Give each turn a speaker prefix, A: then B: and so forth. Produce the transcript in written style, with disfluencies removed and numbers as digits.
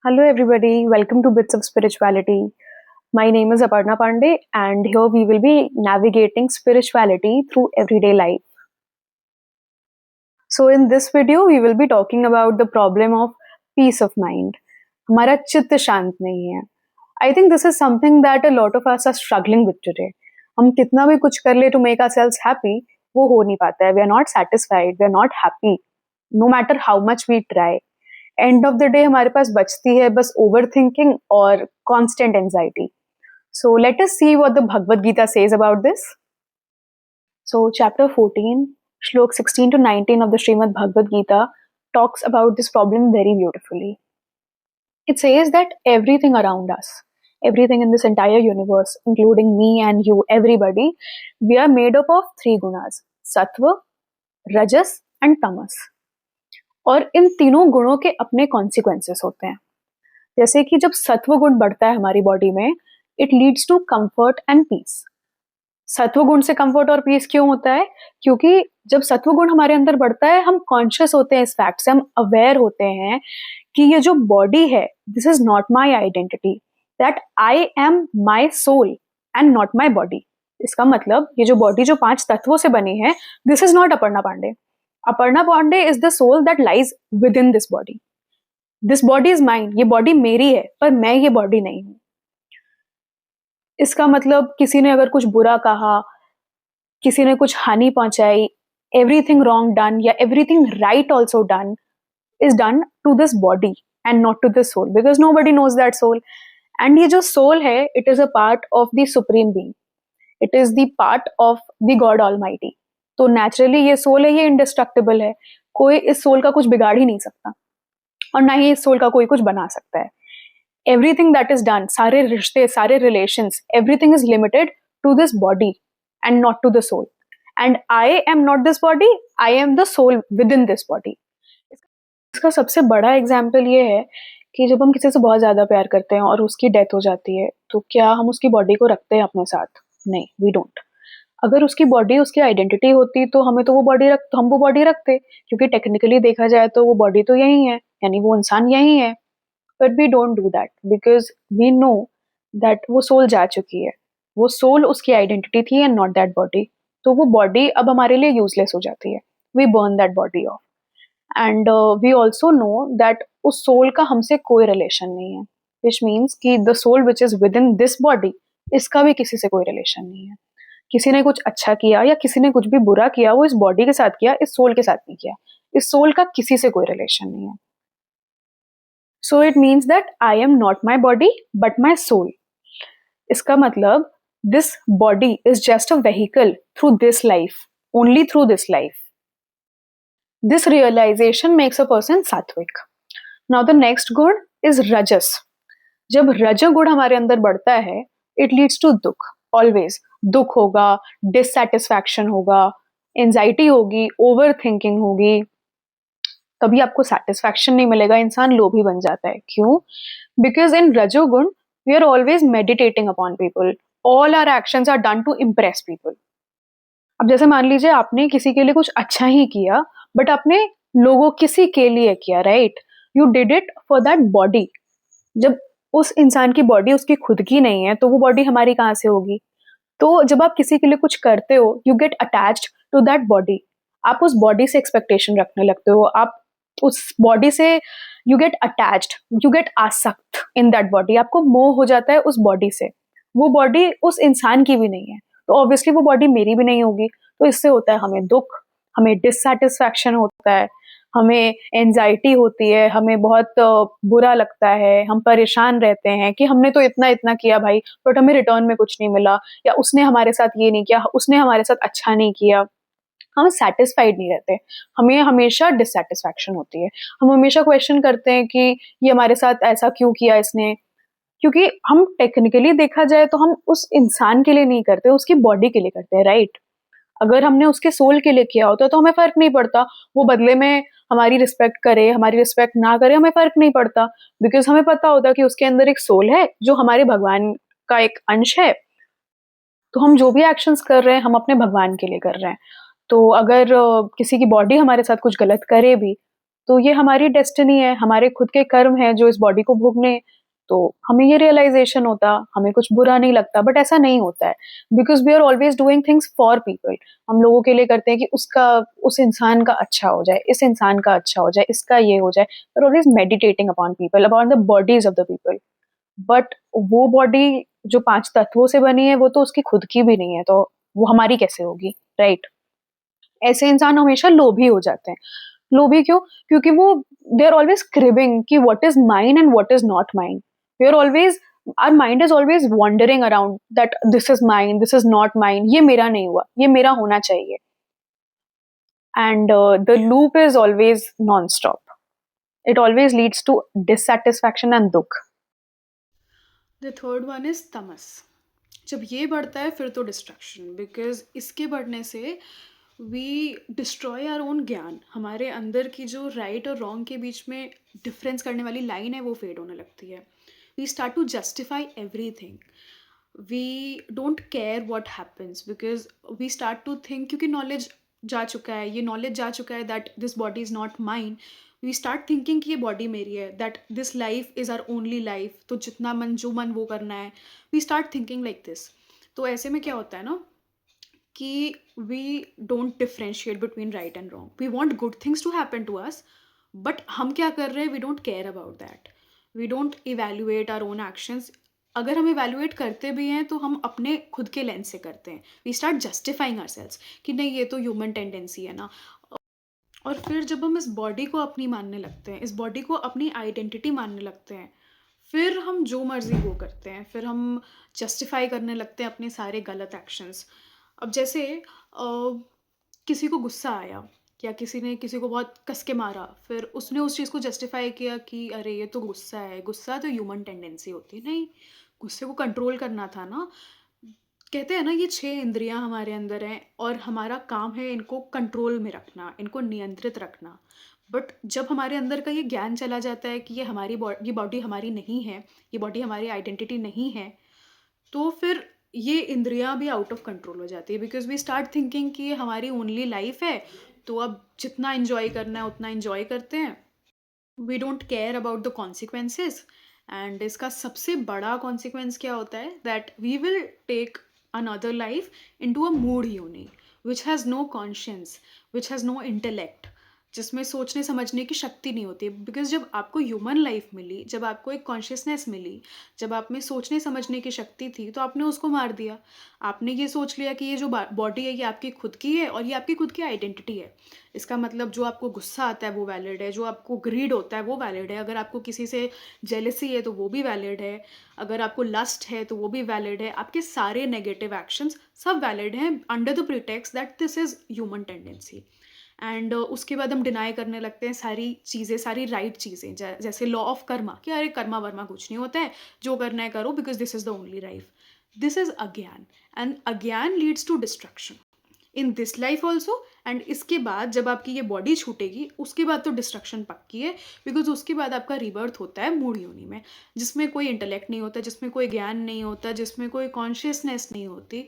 A: Hello, everybody. Welcome to Bits of Spirituality. My name is Aparna Pandey, and here we will be navigating spirituality through everyday life. So, in this video, we will be talking about the problem of peace of mind. हमारा चित्त शांत नहीं है. I think this is something that a lot of us are struggling with today. हम कितना भी कुछ कर ले to make ourselves happy, वो हो नहीं पाता है. We are not satisfied. We are not happy. No matter how much we try. End of the day हमारे पास बचती है बस ओवर थिंकिंग और constant anxiety. So let us see what the Bhagavad Gita says about this. So chapter 14 श्लोक 16 to 19 of the Srimad Bhagavad Gita talks about this problem very beautifully. It says that everything around us, everything in this entire universe, including me and you, everybody, we are made up of three gunas: sattva, rajas and tamas. और इन तीनों गुणों के अपने consequences होते हैं. जैसे कि जब सत्व गुण बढ़ता है हमारी बॉडी में, it leads to comfort and peace. सत्व गुण से कंफर्ट और पीस क्यों होता है? क्योंकि जब सत्व गुण हमारे अंदर बढ़ता है, हम कॉन्शियस होते हैं इस फैक्ट से, हम अवेयर होते हैं कि ये जो बॉडी है, this is not my identity, that I am my soul and not my body. इसका मतलब ये जो बॉडी जो 5 तत्वों से बनी है, this is not Aparna Pandey. Aparna Pandey is the soul that lies within this body. This body is mine. ये बॉडी मेरी है, पर मैं ये बॉडी नहीं हूं. इसका मतलब किसी ने अगर कुछ बुरा कहा, किसी ने कुछ हानि पहुंचाई, एवरीथिंग रॉन्ग डन या everything right also done is done to this body and not to this soul, because nobody knows that soul. And ये जो सोल है, it is a part of the supreme being. It is the part of the God almighty. तो naturally ये soul है, ये indestructible है. कोई इस सोल का कुछ बिगाड़ ही नहीं सकता, और ना ही इस सोल का कोई कुछ बना सकता है. एवरीथिंग दैट इज डन, सारे रिश्ते, सारे relations, everything is limited to this body and not to the soul. And I am not this body, I am the soul within this body. इसका सबसे बड़ा एग्जाम्पल ये है कि जब हम किसी से बहुत ज्यादा प्यार करते हैं और उसकी डेथ हो जाती है, तो क्या हम उसकी बॉडी को रखते हैं अपने साथ? नहीं, वी डोंट. अगर उसकी बॉडी उसकी आइडेंटिटी होती तो हमें तो वो बॉडी हम वो बॉडी रखते, क्योंकि टेक्निकली देखा जाए तो वो बॉडी तो यही है, यानी वो इंसान यही है. But we don't do that because we know that वो सोल जा चुकी है. वो सोल उसकी आइडेंटिटी थी एंड नॉट दैट बॉडी. तो वो बॉडी अब हमारे लिए यूजलेस हो जाती है. We burn that body off. And we also know that उस सोल का हमसे कोई रिलेशन नहीं है, विच मीन्स कि the soul which is within this body, इसका भी किसी से कोई रिलेशन नहीं है. किसी ने कुछ अच्छा किया या किसी ने कुछ भी बुरा किया, वो इस बॉडी के साथ किया, इस सोल के साथ नहीं किया. इस सोल का किसी से कोई रिलेशन नहीं है. So it means that I am not my body but my soul. इसका मतलब this body is just a vehicle through this life, only through this life. This realisation makes a person सात्विक. Now the next गुण is रजस. जब रजोगुण हमारे अंदर बढ़ता है, इट लीड्स टू दुख. ऑलवेज दुख होगा, डिससेटिस्फैक्शन होगा, एंजाइटी होगी, ओवर थिंकिंग होगी. कभी आपको सेटिस्फैक्शन नहीं मिलेगा, इंसान लोभी बन जाता है. क्यों? बिकॉज इन रजोगुण we are always meditating upon people. All our actions are done to impress people. अब जैसे मान लीजिए आपने किसी के लिए कुछ अच्छा ही किया, बट आपने लोगों किसी के लिए किया, right? You did it for that body. जब उस इंसान की बॉडी उसकी खुद की नहीं है, तो वो बॉडी हमारी कहाँ से होगी? तो जब आप किसी के लिए कुछ करते हो, you get attached to that body. आप उस बॉडी से एक्सपेक्टेशन रखने लगते हो. आप उस बॉडी से you get attached, you get आसक्त इन दैट बॉडी. आपको मोह हो जाता है उस बॉडी से. वो बॉडी उस इंसान की भी नहीं है, तो ऑब्वियसली वो बॉडी मेरी भी नहीं होगी. तो इससे होता है हमें दुख, हमें डिससेटिस्फैक्शन होता है, हमें एंजाइटी होती है, हमें बहुत बुरा लगता है, हम परेशान रहते हैं कि हमने तो इतना इतना किया भाई, बट हमें रिटर्न में कुछ नहीं मिला, या उसने हमारे साथ ये नहीं किया, उसने हमारे साथ अच्छा नहीं किया. हम सेटिस्फाइड नहीं रहते, हमें हमेशा डिससेटिस्फैक्शन होती है. हम हमेशा क्वेश्चन करते हैं कि ये हमारे साथ ऐसा क्यों किया इसने. क्योंकि हम टेक्निकली देखा जाए तो हम उस इंसान के लिए नहीं करते, उसकी बॉडी के लिए करते हैं, राइट? अगर हमने उसके सोल के लिए किया होता तो हमें फर्क नहीं पड़ता. वो बदले में हमारी रिस्पेक्ट करे, हमारी रिस्पेक्ट ना करे, हमें फर्क नहीं पड़ता. बिकॉज हमें पता होता कि उसके अंदर एक सोल है जो हमारे भगवान का एक अंश है. तो हम जो भी एक्शंस कर रहे हैं, हम अपने भगवान के लिए कर रहे हैं. तो अगर किसी की बॉडी हमारे साथ कुछ गलत करे भी, तो ये हमारी डेस्टिनी है, हमारे खुद के कर्म है जो इस बॉडी को भोगने, तो हमें ये रियलाइजेशन होता, हमें कुछ बुरा नहीं लगता, बट ऐसा नहीं होता है, because we are always doing things for people. हम लोगों के लिए करते हैं कि उसका, उस इंसान का अच्छा हो जाए, इस इंसान का अच्छा हो जाए, इसका ये हो जाए। We are always meditating upon people, upon the bodies of the people. But वो बॉडी जो 5 तत्वों से बनी है, वो तो उसकी खुद की भी नहीं है, तो वो हमारी कैसे होगी, राइट? ऐसे इंसान हमेशा लोभी हो जाते हैं। लोभी क्यों? क्योंकि वो, दे आर ऑलवेज क्रिबिंग कि what is mine and what is not mine. We are always, our mind is always wandering around that this is mine, this is not mine, ये मेरा नहीं हुआ, ये मेरा होना चाहिए। And the loop is always non stop. It always leads to dissatisfaction and dukh.
B: The third one is tamas. जब ये बढ़ता है फिर तो डिस्ट्रक्शन, बिकॉज इसके बढ़ने से वी डिस्ट्रॉय आवर ओन ज्ञान। हमारे अंदर की जो राइट और रॉन्ग के बीच में डिफरेंस करने वाली लाइन है वो फेड होने लगती है। We start to justify everything. We don't care what happens because we start to think, क्योंकि नॉलेज जा चुका है, ये नॉलेज जा चुका है that this body is not mind. We start thinking कि ये बॉडी मेरी है, that this life is our only life, तो जितना मन जो मन वो करना है। We start thinking like this. तो ऐसे में क्या होता है ना कि we don't differentiate between right and wrong. We want good things to happen to us, but हम क्या कर रहे हैं, we don't care about that. We don't evaluate our own actions. अगर हम इवेल्युएट करते भी हैं तो हम अपने खुद के लेंस से करते हैं। We start justifying ourselves कि नहीं, ये तो ह्यूमन टेंडेंसी है ना। और फिर जब हम इस बॉडी को अपनी मानने लगते हैं, इस बॉडी को अपनी आइडेंटिटी मानने लगते हैं, फिर हम जो मर्जी वो करते हैं, फिर हम जस्टिफाई करने लगते हैं अपने सारे गलत एक्शंस। अब जैसे किसी को गुस्सा आया या किसी ने किसी को बहुत कस के मारा, फिर उसने उस चीज़ को जस्टिफाई किया कि अरे ये तो गुस्सा है, गुस्सा तो ह्यूमन टेंडेंसी होती है। नहीं, गुस्से को कंट्रोल करना था ना। कहते हैं ना, ये 6 इंद्रियां हमारे अंदर हैं और हमारा काम है इनको कंट्रोल में रखना, इनको नियंत्रित रखना। बट जब हमारे अंदर का ये ज्ञान चला जाता है कि ये बॉडी हमारी नहीं है, ये बॉडी हमारी आइडेंटिटी नहीं है, तो फिर ये इंद्रियां भी आउट ऑफ कंट्रोल हो जाती है। बिकॉज वी स्टार्ट थिंकिंग कि ये हमारी ओनली लाइफ है, तो अब जितना इंजॉय करना है उतना इंजॉय करते हैं। We don't care about the consequences. And इसका सबसे बड़ा कॉन्सिक्वेंस क्या होता है, that we will take another life into a मूड यूनी which has no conscience, which has no intellect, जिसमें सोचने समझने की शक्ति नहीं होती। बिकॉज जब आपको ह्यूमन लाइफ मिली, जब आपको एक कॉन्शियसनेस मिली, जब आप में सोचने समझने की शक्ति थी, तो आपने उसको मार दिया। आपने ये सोच लिया कि ये जो बॉडी है ये आपकी खुद की है और ये आपकी खुद की आइडेंटिटी है। इसका मतलब जो आपको गुस्सा आता है वो वैलिड है, जो आपको ग्रीड होता है वो वैलिड है, अगर आपको किसी से जेलसी है तो वो भी वैलिड है, अगर आपको लस्ट है तो वो भी वैलिड है। आपके सारे नेगेटिव एक्शंस सब वैलिड हैं under the pretext that this is human tendency. And उसके बाद हम डिनाई करने लगते हैं सारी चीज़ें, सारी राइट चीज़ें, जैसे लॉ ऑफ कर्मा, कि अरे कर्मा वर्मा कुछ नहीं होता है, जो करना है करो because this is the only life. This is agyan, and agyan leads to destruction in this life also. And इसके बाद जब आपकी ये बॉडी छूटेगी, उसके बाद तो डिस्ट्रक्शन पक्की है, बिकॉज उसके बाद आपका रिबर्थ होता है मूड योनि में, जिसमें कोई इंटेलेक्ट नहीं होता, जिसमें कोई ज्ञान नहीं होता, जिसमें कोई कॉन्शियसनेस नहीं होती,